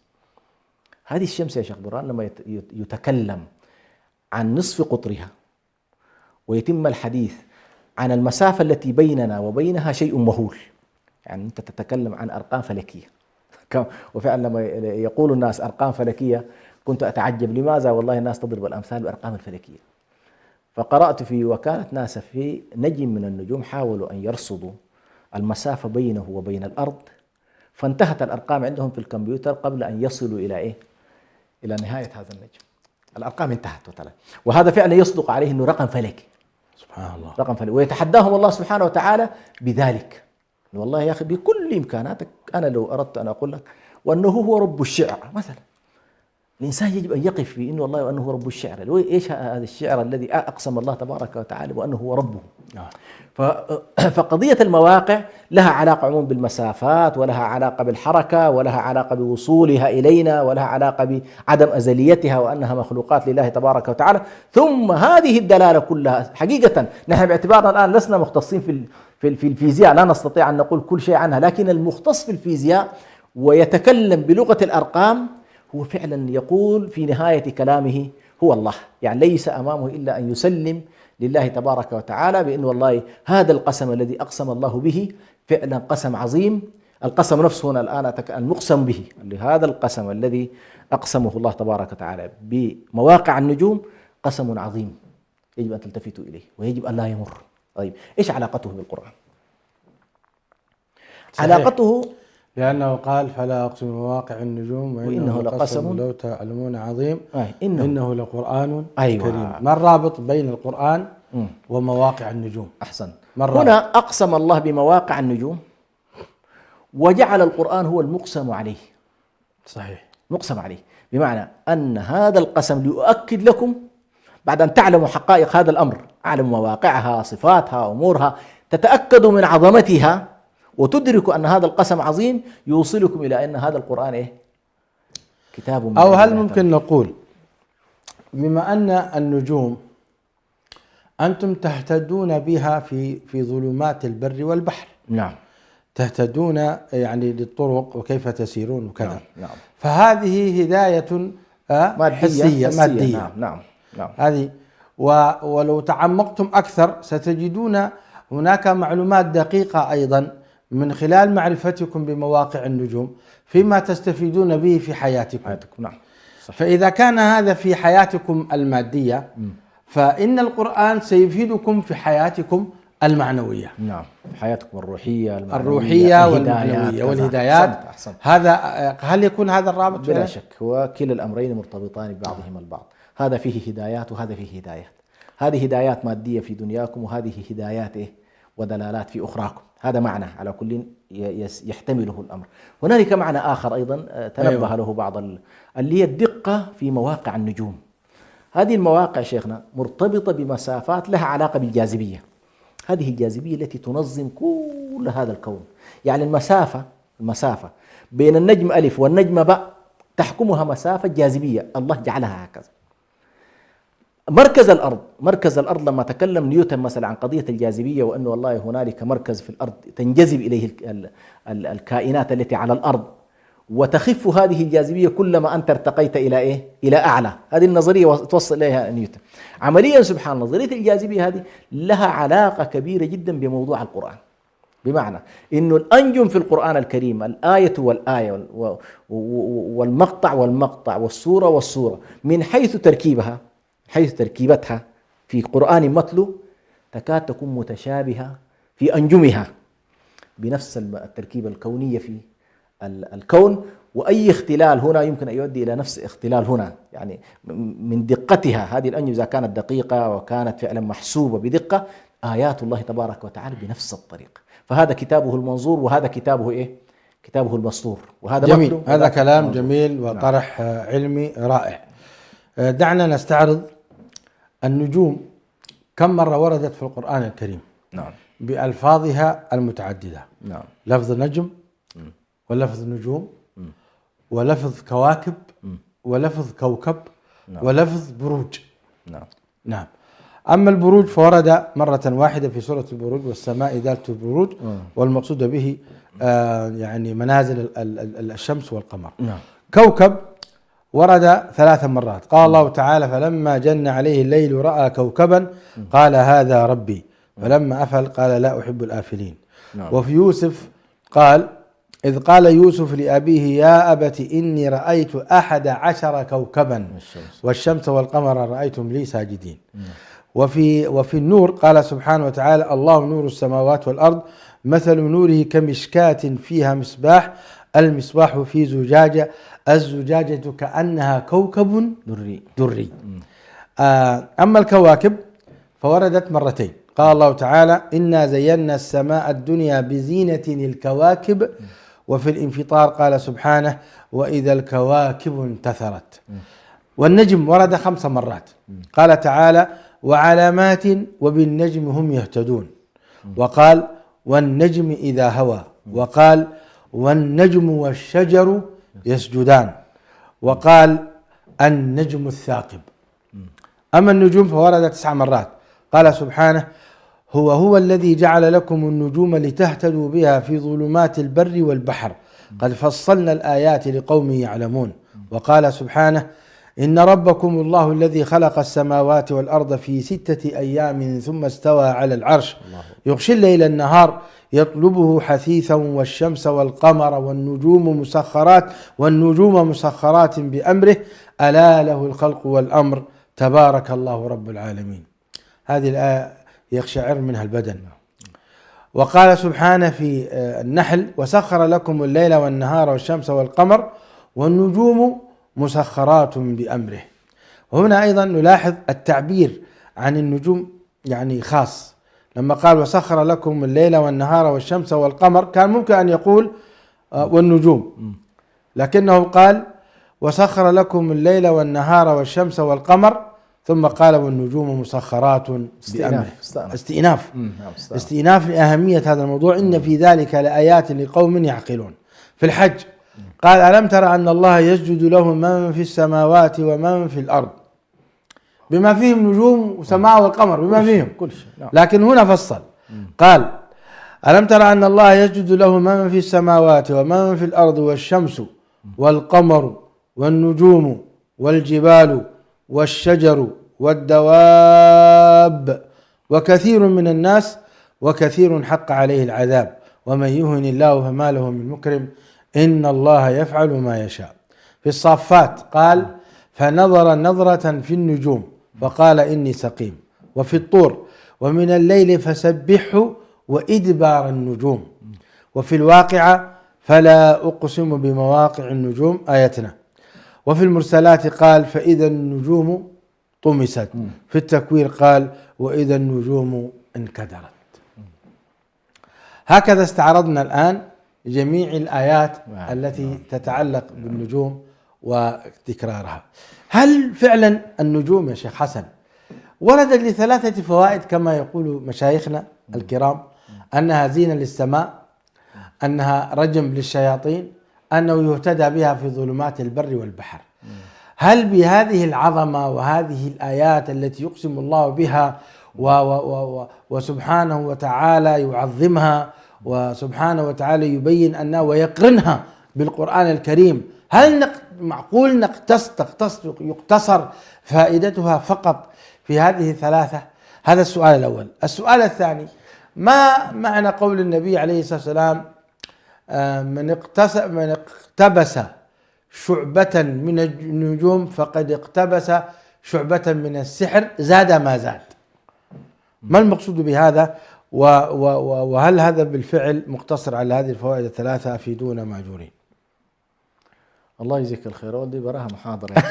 Speaker 2: هذه الشمس يا شيخ برهان لما يتكلم عن نصف قطرها ويتم الحديث عن المسافة التي بيننا وبينها شيء مهول، يعني أنت تتكلم عن أرقام فلكية. وفعلا لما يقول الناس أرقام فلكية كنت أتعجب لماذا، والله الناس تضرب الأمثال بأرقام الفلكية. فقرأت في وكالة ناسا في نجم من النجوم حاولوا أن يرصدوا المسافة بينه وبين الأرض، فانتهت الأرقام عندهم في الكمبيوتر قبل أن يصلوا إلى نهاية هذا النجم. الأرقام انتهت وتلا، وهذا فعلا يصدق عليه أنه رقم فلكي.
Speaker 1: سبحان الله،
Speaker 2: رقم فلكي، ويتحداهم الله سبحانه وتعالى بذلك. والله يا أخي بكل إمكاناتك، أنا لو أردت أن أقول لك وأنه هو رب الشعر مثلا، الإنسان يجب أن يقف في إنه الله وأنه هو رب الشعر. إيش هذا الشعر الذي أقسم الله تبارك وتعالى وأنه هو ربه؟ فقضية المواقع لها علاقة عموما بالمسافات، ولها علاقة بالحركة، ولها علاقة بوصولها إلينا، ولها علاقة بعدم أزليتها وأنها مخلوقات لله تبارك وتعالى. ثم هذه الدلالة كلها حقيقة نحن باعتبارنا الآن لسنا مختصين في الفيزياء، لا نستطيع أن نقول كل شيء عنها، لكن المختص في الفيزياء ويتكلم بلغة الأرقام هو فعلا يقول في نهاية كلامه هو الله، يعني ليس أمامه إلا أن يسلم لله تبارك وتعالى بأن والله هذا القسم الذي أقسم الله به فعلا قسم عظيم. القسم نفسه هنا الآن المقسم به، هذا القسم الذي أقسمه الله تبارك وتعالى بمواقع النجوم قسم عظيم يجب أن تلتفتوا إليه ويجب أن لا يمر. طيب إيش علاقته بالقرآن؟
Speaker 1: صحيح.
Speaker 2: علاقته
Speaker 1: لأنه قال فلا أقسم بمواقع النجوم
Speaker 2: وإنه لقسم
Speaker 1: لو تعلمون عظيم
Speaker 2: إنه
Speaker 1: لقرآن
Speaker 2: أيوة.
Speaker 1: كريم. ما الرابط بين القرآن ومواقع النجوم؟
Speaker 2: أحسن. هنا أقسم الله بمواقع النجوم وجعل القرآن هو المقسم عليه.
Speaker 1: صحيح،
Speaker 2: مقسم عليه، بمعنى أن هذا القسم ليؤكد لكم بعد أن تعلموا حقائق هذا الأمر، أعلموا مواقعها، صفاتها، أمورها، تتأكدوا من عظمتها وتدركوا أن هذا القسم عظيم، يوصلكم إلى أن هذا القرآن كتاب من
Speaker 1: أو هل ممكن نقول بما أن النجوم أنتم تهتدون بها في ظلمات البر والبحر،
Speaker 2: نعم،
Speaker 1: تهتدون يعني للطرق وكيف تسيرون وكذا،
Speaker 2: نعم.
Speaker 1: فهذه هداية حسية مادية،
Speaker 2: نعم.
Speaker 1: هذه ولو تعمقتم أكثر ستجدون هناك معلومات دقيقة أيضا من خلال معرفتكم بمواقع النجوم فيما تستفيدون به في حياتكم.
Speaker 2: نعم.
Speaker 1: صحيح. فإذا كان هذا في حياتكم المادية فإن القرآن سيفيدكم في حياتكم المعنوية.
Speaker 2: نعم، في حياتكم الروحية
Speaker 1: والمعنوية والهدايات.
Speaker 2: أحسنت.
Speaker 1: هذا هل يكون هذا الرابط؟
Speaker 2: بلا شك، هو كلا الأمرين مرتبطان ببعضهما البعض. هذا فيه هدايات وهذا فيه هدايات. هذه هدايات مادية في دنياكم، وهذه هدايات ودلالات في أخراكم. هذا معنى على كل يحتمله الأمر. هنالك معنى آخر أيضا تنبه له بعض اللي هي الدقة في مواقع النجوم. هذه المواقع شيخنا مرتبطة بمسافات لها علاقة بالجاذبية. هذه الجاذبية التي تنظم كل هذا الكون. يعني المسافة بين النجم ألف والنجم باء تحكمها مسافة جاذبية الله جعلها هكذا. مركز الأرض لما تكلم نيوتن مثلا عن قضية الجاذبية، وأنه والله هنالك مركز في الأرض تنجذب إليه الكائنات التي على الأرض، وتخف هذه الجاذبية كلما أنت ارتقيت إلى إلى أعلى. هذه النظرية توصل إليها نيوتن. عمليا سبحان الله نظرية الجاذبية هذه لها علاقة كبيرة جدا بموضوع القرآن، بمعنى إنه الأنجم في القرآن الكريم، الآية والآية والمقطع والسورة والسورة، من حيث تركيبتها في قرآن متلو تكاد تكون متشابهة في أنجمها بنفس التركيبة الكونية في الكون. وأي اختلال هنا يمكن أن يؤدي إلى نفس اختلال هنا، يعني من دقتها هذه الأنجم إذا كانت دقيقة وكانت فعلا محسوبة بدقة، آيات الله تبارك وتعالى بنفس الطريقة. فهذا كتابه المنظور، وهذا كتابه كتابه المسطور. وهذا
Speaker 1: جميل، هذا كلام منظور. جميل وطرح علمي رائع. دعنا نستعرض النجوم كم مرة وردت في القرآن الكريم.
Speaker 2: نعم.
Speaker 1: بألفاظها المتعددة.
Speaker 2: نعم.
Speaker 1: لفظ نجم، ولفظ نجوم، ولفظ كواكب، ولفظ كوكب،
Speaker 2: نعم.
Speaker 1: ولفظ بروج.
Speaker 2: نعم.
Speaker 1: أما البروج فورد مرة واحدة في سورة البروج، والسماء ذات البروج، والمقصود به يعني منازل الشمس والقمر.
Speaker 2: نعم.
Speaker 1: كوكب ورد 3 مرات. قال الله تعالى: فلما جن عليه الليل رأى كوكبا قال هذا ربي، فلما أفل قال لا أحب الآفلين.
Speaker 2: نعم.
Speaker 1: وفي يوسف قال: إذ قال يوسف لأبيه يا أبت إني رأيت 11 كوكبا والشمس والقمر رأيتم لي ساجدين. وفي النور قال سبحانه وتعالى: الله نور السماوات والأرض مثل نوره كمشكاة فيها مصباح، المصباح في زجاجة، الزجاجة كأنها كوكب دري. أما الكواكب فوردت مرتين. قال الله تعالى: إنا زينا السماء الدنيا بزينة الكواكب. وفي الانفطار قال سبحانه: وإذا الكواكب انتثرت. والنجم ورد 5 مرات. قال تعالى: وعلامات وبالنجم هم يهتدون. وقال: والنجم إذا هوى. وقال: والنجم والشجر يسجدان. وقال: النجم الثاقب. أما النجوم فورد 9 مرات. قال سبحانه: هو الذي جعل لكم النجوم لتهتدوا بها في ظلمات البر والبحر قد فصلنا الآيات لقوم يعلمون. وقال سبحانه: إن ربكم الله الذي خلق السماوات والأرض في 6 أيام ثم استوى على العرش يغشي الليل النهار يطلبه حثيثا والشمس والقمر والنجوم مسخرات بأمره ألا له الخلق والأمر تبارك الله رب العالمين. هذه الآية يقشعر منها البدن. وقال سبحانه في النحل: وسخر لكم الليل والنهار والشمس والقمر والنجوم مسخرات بأمره. وهنا أيضا نلاحظ التعبير عن النجوم يعني خاص. لما قال وسخر لكم الليل والنهار والشمس والقمر كان ممكن أن يقول والنجوم، لكنه قال وسخر لكم الليل والنهار والشمس والقمر ثم قال والنجوم مسخرات بأمره. استئناف لأهمية هذا الموضوع. إن في ذلك لآيات لقوم يعقلون. في الحج قال: ألم تر أن الله يسجد له من في السماوات ومن في الأرض، بما فيهم نجوم وسماء والقمر بما فيهم، لكن هنا فصل قال: ألم تر أن الله يسجد له من في السماوات ومن في الأرض والشمس والقمر والنجوم والجبال والشجر والدواب وكثير من الناس وكثير حق عليه العذاب ومن يهن الله فما له من مكرم إن الله يفعل ما يشاء. في الصافات قال: فنظر نظرة في النجوم فقال إني سقيم. وفي الطور: ومن الليل فسبحه وإدبار النجوم. وفي الواقعة: فلا أقسم بمواقع النجوم آيتنا. وفي المرسلات قال: فإذا النجوم طمست. في التكوير قال وإذا النجوم انكدرت. هكذا استعرضنا الآن جميع الآيات التي تتعلق بالنجوم وتكرارها. هل فعلا النجوم يا شيخ حسن وردت لثلاثة فوائد كما يقول مشايخنا الكرام؟ أنها زينة للسماء، أنها رجم للشياطين، أنه يهتدى بها في ظلمات البر والبحر. هل بهذه العظمة وهذه الآيات التي يقسم الله بها وسبحانه وتعالى يعظمها وسبحانه وتعالى يبين أنها ويقرنها بالقرآن الكريم، هل معقول يقتصر فائدتها فقط في هذه الثلاثة؟ هذا السؤال الأول. السؤال الثاني: ما معنى قول النبي عليه الصلاة والسلام من اقتبس شعبة من النجوم فقد اقتبس شعبة من السحر زاد ما زاد؟ ما المقصود بهذا؟ وهل هذا بالفعل مقتصر على هذه الفوائد الثلاثة؟ أفيدونا مأجورين.
Speaker 2: الله يجزيك الخير، ودي براها محاضرة.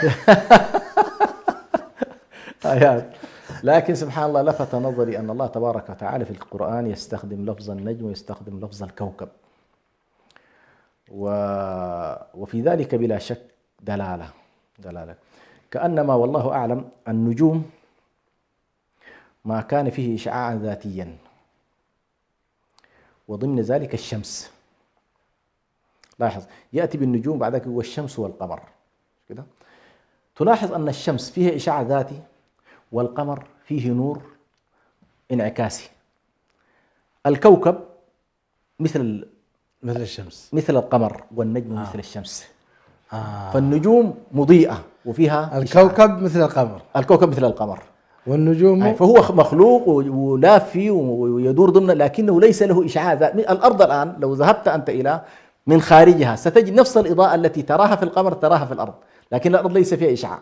Speaker 2: آيات. لكن سبحان الله لفت نظري أن الله تبارك وتعالى في القرآن يستخدم لفظ النجم ويستخدم لفظ الكوكب، وفي ذلك بلا شك دلالة كأنما والله أعلم النجوم ما كان فيه إشعاعا ذاتيا، وضمن ذلك الشمس. لاحظ يأتي بالنجوم بعد ذلك هو الشمس والقمر كده. تلاحظ أن الشمس فيها إشعاع ذاتي والقمر فيه نور انعكاسي. الكوكب مثل
Speaker 1: الشمس،
Speaker 2: مثل القمر، والنجم مثل الشمس. فالنجوم مضيئة وفيها
Speaker 1: الكوكب مثل القمر،
Speaker 2: الكوكب مثل القمر،
Speaker 1: والنجوم
Speaker 2: فهو مخلوق ولافي ويدور ضمن، لكنه ليس له إشعاع ذاتي. الأرض الآن لو ذهبت أنت إلى من خارجها ستجد نفس الإضاءة التي تراها في القمر تراها في الأرض، لكن الأرض ليس فيها إشعاع.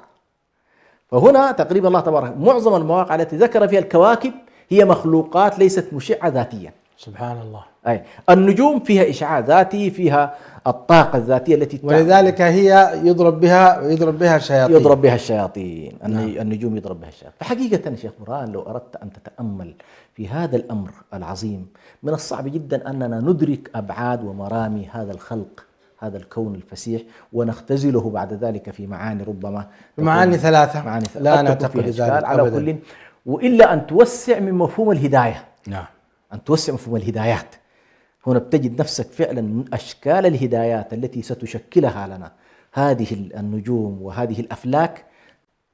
Speaker 2: فهنا تقريبا الله تبارك معظم المواقع التي ذكر فيها الكواكب هي مخلوقات ليست مشعة ذاتيا.
Speaker 1: سبحان الله.
Speaker 2: أي النجوم فيها إشعاع ذاتي، فيها الطاقة الذاتية التي
Speaker 1: ولذلك هي يضرب بها الشياطين.
Speaker 2: النجوم يضرب بها الشياطين. فحقيقة شيخ برهان لو أردت أن تتأمل في هذا الأمر العظيم، من الصعب جدا أننا ندرك أبعاد ومرامي هذا الخلق، هذا الكون الفسيح، ونختزله بعد ذلك في معاني ربما
Speaker 1: معاني ثلاثة لا نعتقد ذلك
Speaker 2: على كل، وإلا أن توسع من مفهوم الهداية.
Speaker 1: نعم،
Speaker 2: أن توسع مفهوم الهدايات. هنا بتجد نفسك فعلا من أشكال الهدايات التي ستشكلها لنا هذه النجوم وهذه الأفلاك،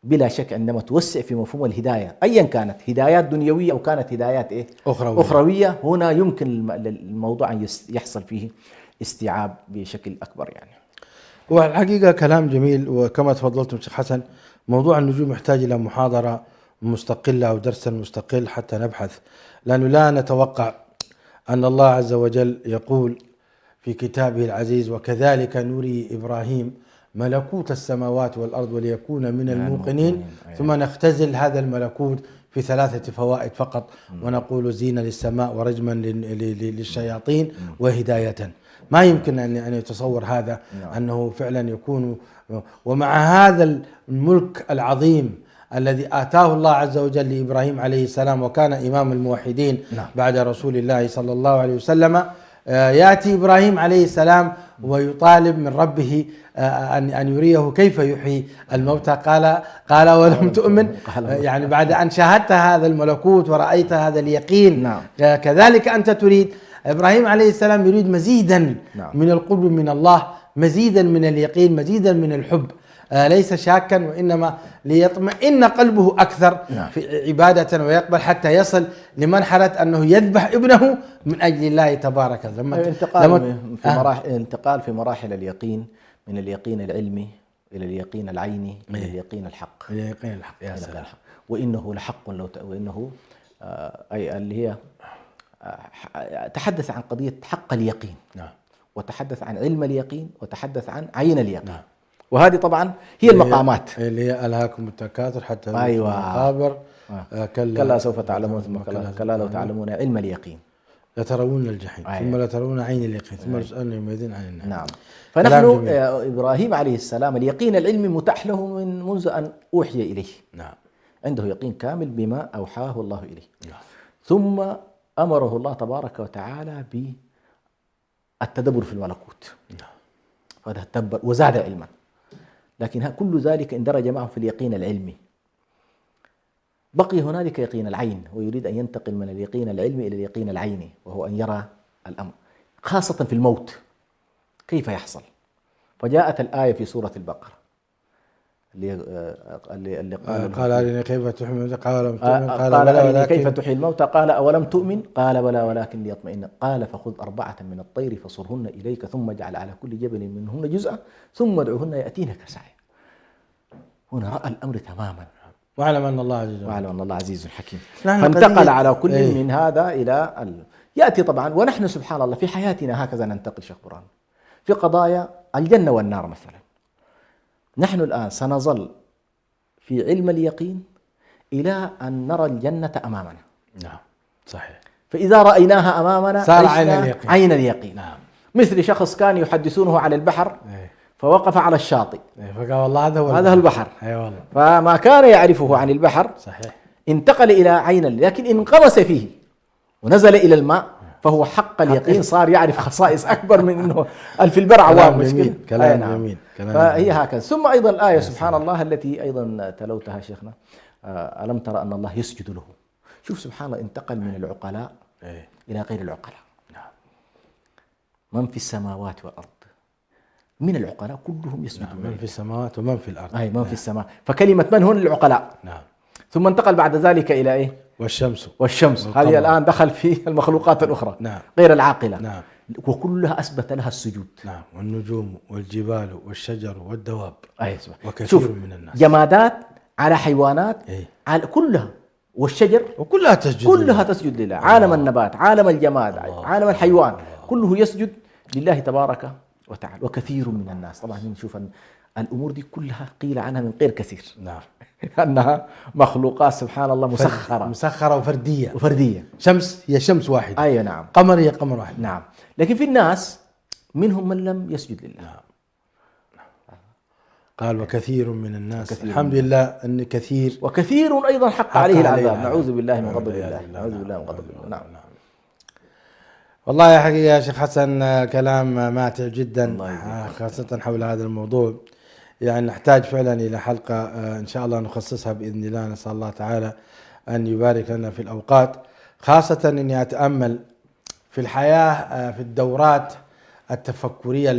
Speaker 2: بلا شك عندما توسع في مفهوم الهداية أيا كانت، هدايات دنيوية أو كانت هدايات أخروية، هنا يمكن الموضوع أن يحصل فيه استيعاب بشكل أكبر. يعني
Speaker 1: والحقيقة كلام جميل، وكما تفضلتم شيخ حسن موضوع النجوم يحتاج إلى محاضرة مستقلة أو درسا مستقل حتى نبحث، لأنه لا نتوقع أن الله عز وجل يقول في كتابه العزيز وكذلك نري إبراهيم ملكوت السماوات والأرض وليكون من الموقنين، ثم نختزل هذا الملكوت في ثلاثة فوائد فقط ونقول زينة للسماء ورجما للشياطين وهداية. ما يمكن أن يتصور هذا أنه فعلا يكون. ومع هذا الملك العظيم الذي آتاه الله عز وجل لإبراهيم عليه السلام، وكان إمام الموحدين بعد رسول الله صلى الله عليه وسلم، يأتي إبراهيم عليه السلام ويطالب من ربه أن يريه كيف يحيي الموتى. قال ولم تؤمن، يعني بعد أن شاهدت هذا الملكوت ورأيت هذا اليقين كذلك أنت تريد. إبراهيم عليه السلام يريد مزيدا من القرب من الله، مزيدا من اليقين، مزيدا من الحب، ليس شاكا، وإنما ليطمئن قلبه أكثر في عبادة ويقبل حتى يصل لمرحلة أنه يذبح ابنه من أجل الله تبارك وتعالى.
Speaker 2: انتقال في مراحل اليقين، من اليقين العلمي إلى اليقين العيني إلى اليقين الحق.
Speaker 1: اليقين الحق، يا سلام.
Speaker 2: وإنه لحق وإنه أي اللي هي تحدث عن قضية حق اليقين، وتحدث عن علم اليقين، وتحدث عن عين اليقين. وهذه طبعا هي المقامات
Speaker 1: اللي هي ألهاكم التكاثر حتى
Speaker 2: المقابر، كلا سوف تعلمون ثم كلا لو تعلمون علم اليقين
Speaker 1: لترون الجحيم ثم لترون عين اليقين ثم لتسألون يومئذ عن النعيم.
Speaker 2: نعم. فنحن إبراهيم عليه السلام اليقين العلمي متاح له منذ أن أوحي إليه.
Speaker 1: نعم.
Speaker 2: عنده يقين كامل بما أوحاه الله إليه. ثم أمره الله تبارك وتعالى بالتدبر في الملكوت، فهذا تدبر وزاد علما، لكن كل ذلك اندرج معه في اليقين العلمي. بقي هنالك يقين العين، ويريد أن ينتقل من اليقين العلمي إلى اليقين العيني، وهو أن يرى الأمر خاصة في الموت كيف يحصل. فجاءت الآية في سورة البقرة اللي
Speaker 1: قال أرني كيف تحيي الموتى قال أولم تؤمن
Speaker 2: قال أرني كيف تحيي الموتى قال أولم تؤمن قال بلى ولكن ليطمئن قال فخذ 4 من الطير فصرهن إليك ثم اجعل على كل جبل منهن جزءا ثم ادعوهن يأتينك سعيا. هنا رأى الأمر تماما،
Speaker 1: واعلم أن الله عزيز
Speaker 2: واعلم أن الله عزيز حكيم. فانتقل على كل من هذا إلى يأتي طبعا. ونحن سبحان الله في حياتنا هكذا ننتقل شيخ برهان في قضايا الجنة والنار مثلا. نحن الآن سنظل في علم اليقين إلى أن نرى الجنة أمامنا.
Speaker 1: نعم صحيح.
Speaker 2: فإذا رأيناها أمامنا
Speaker 1: صار عين اليقين.
Speaker 2: عين اليقين.
Speaker 1: نعم.
Speaker 2: مثل شخص كان يحدثونه عن البحر فوقف على الشاطئ
Speaker 1: فقال والله
Speaker 2: هذا هو البحر.
Speaker 1: أي والله.
Speaker 2: فما كان يعرفه عن البحر
Speaker 1: صحيح
Speaker 2: انتقل إلى عين، لكن انغمس فيه ونزل إلى الماء فهو حق اليقين، صار يعرف خصائص أكبر من أنه في البر عوام مسكين.
Speaker 1: كلام جميل.
Speaker 2: فهي هكذا. ثم أيضا الآية سبحان الله التي أيضا تلوتها شيخنا ألم ترى أن الله يسجد له. شوف سبحان الله انتقل من العقلاء إلى غير العقلاء. من في السماوات والأرض من العقلاء كلهم يسجدون.
Speaker 1: من في السماوات ومن في الأرض.
Speaker 2: أي من في السماء. فكلمة من هون العقلاء.
Speaker 1: نعم.
Speaker 2: ثم انتقل بعد ذلك إلى إيه؟
Speaker 1: والشمس
Speaker 2: هذه الآن دخل في المخلوقات الأخرى.
Speaker 1: نعم.
Speaker 2: غير العاقلة.
Speaker 1: نعم.
Speaker 2: وكلها أثبت لها السجود.
Speaker 1: نعم. والنجوم والجبال والشجر والدواب.
Speaker 2: وكثير
Speaker 1: من الناس.
Speaker 2: جمادات على حيوانات على كلها، والشجر
Speaker 1: وكلها تسجد
Speaker 2: كلها تسجد لله. عالم النبات، عالم الجماد، عالم الحيوان، كله يسجد لله تبارك وتعالى. وكثير من الناس طبعا نشوف الأمور دي كلها قيل عنها من غير كثير.
Speaker 1: نعم.
Speaker 2: أنها مخلوقات سبحان الله
Speaker 1: مسخرة وفردية. شمس هي شمس واحدة.
Speaker 2: أي نعم.
Speaker 1: قمر هي قمر واحد.
Speaker 2: نعم. لكن في الناس منهم من لم يسجد لله.
Speaker 1: نعم. قال وكثير من الناس. الحمد لله أن كثير
Speaker 2: وكثير أيضا حق عليه العذاب. نعوذ بالله من غضب الله. نعوذ بالله من غضب الله. نعم.
Speaker 1: والله يا حقيقة يا شيخ حسن كلام ماتع جدا، خاصة حول هذا الموضوع. يعني نحتاج فعلا إلى حلقة إن شاء الله نخصصها بإذن الله. نسأل الله تعالى أن يبارك لنا في الأوقات، خاصة أني أتأمل في الحياة في الدورات التفكرية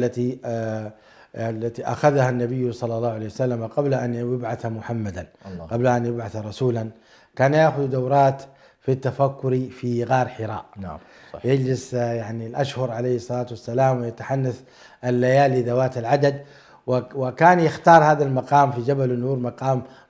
Speaker 1: التي أخذها النبي صلى الله عليه وسلم قبل أن يبعث محمدا، قبل أن يبعث رسولا. كان يأخذ دورات في التفكر في غار حراء.
Speaker 2: نعم.
Speaker 1: صحيح. يجلس يعني الأشهر عليه الصلاة والسلام ويتحنث الليالي ذوات العدد، وكان يختار هذا المقام في جبل النور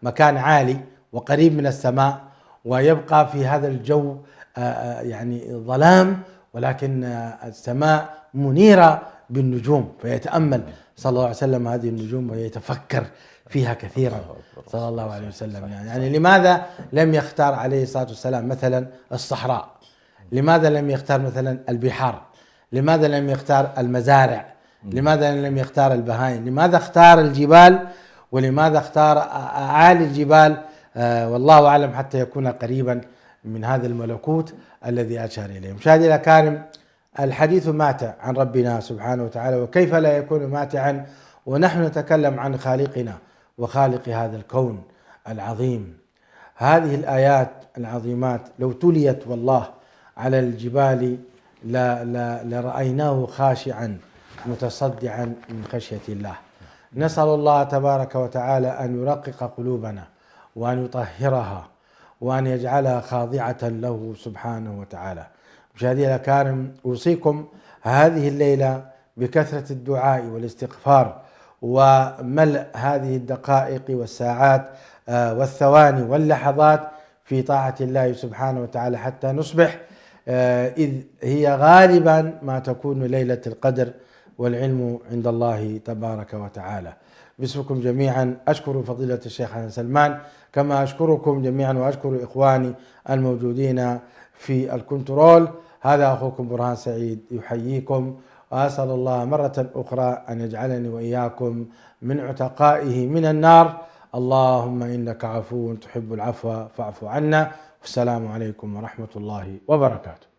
Speaker 1: مكان عالي وقريب من السماء، ويبقى في هذا الجو يعني ظلام، ولكن السماء منيرة بالنجوم، فيتأمل صلى الله عليه وسلم هذه النجوم ويتفكر فيها كثيرا صلى الله عليه وسلم. يعني لماذا لم يختار عليه الصلاة والسلام مثلا الصحراء؟ لماذا لم يختار مثلا البحار؟ لماذا لم يختار المزارع؟ لماذا لم يختار البهائم؟ لماذا اختار الجبال؟ ولماذا اختار أعالي الجبال؟ والله أعلم، حتى يكون قريبا من هذا الملكوت الذي أشار إليه. مشاهدي الأكارم، الحديث ماتع عن ربنا سبحانه وتعالى، وكيف لا يكون ماتعا ونحن نتكلم عن خالقنا وخالق هذا الكون العظيم. هذه الآيات العظيمات لو تليت والله على الجبال لرأيناه خاشعا متصدعا من خشية الله. نسأل الله تبارك وتعالى أن يرقق قلوبنا وأن يطهرها وأن يجعلها خاضعة له سبحانه وتعالى. مشاهدي الأكارم، أوصيكم هذه الليلة بكثرة الدعاء والاستغفار وملء هذه الدقائق والساعات والثواني واللحظات في طاعة الله سبحانه وتعالى حتى نصبح، إذ هي غالبا ما تكون ليلة القدر، والعلم عند الله تبارك وتعالى. باسمكم جميعا أشكر فضيلة الشيخ حسن سلمان، كما أشكركم جميعا وأشكر إخواني الموجودين في الكنترول. هذا أخوكم برهان سعيد يحييكم، وأسأل الله مرة أخرى أن يجعلني وإياكم من عتقائه من النار. اللهم إنك عفو تحب العفو فاعف عنا. والسلام عليكم ورحمة الله وبركاته.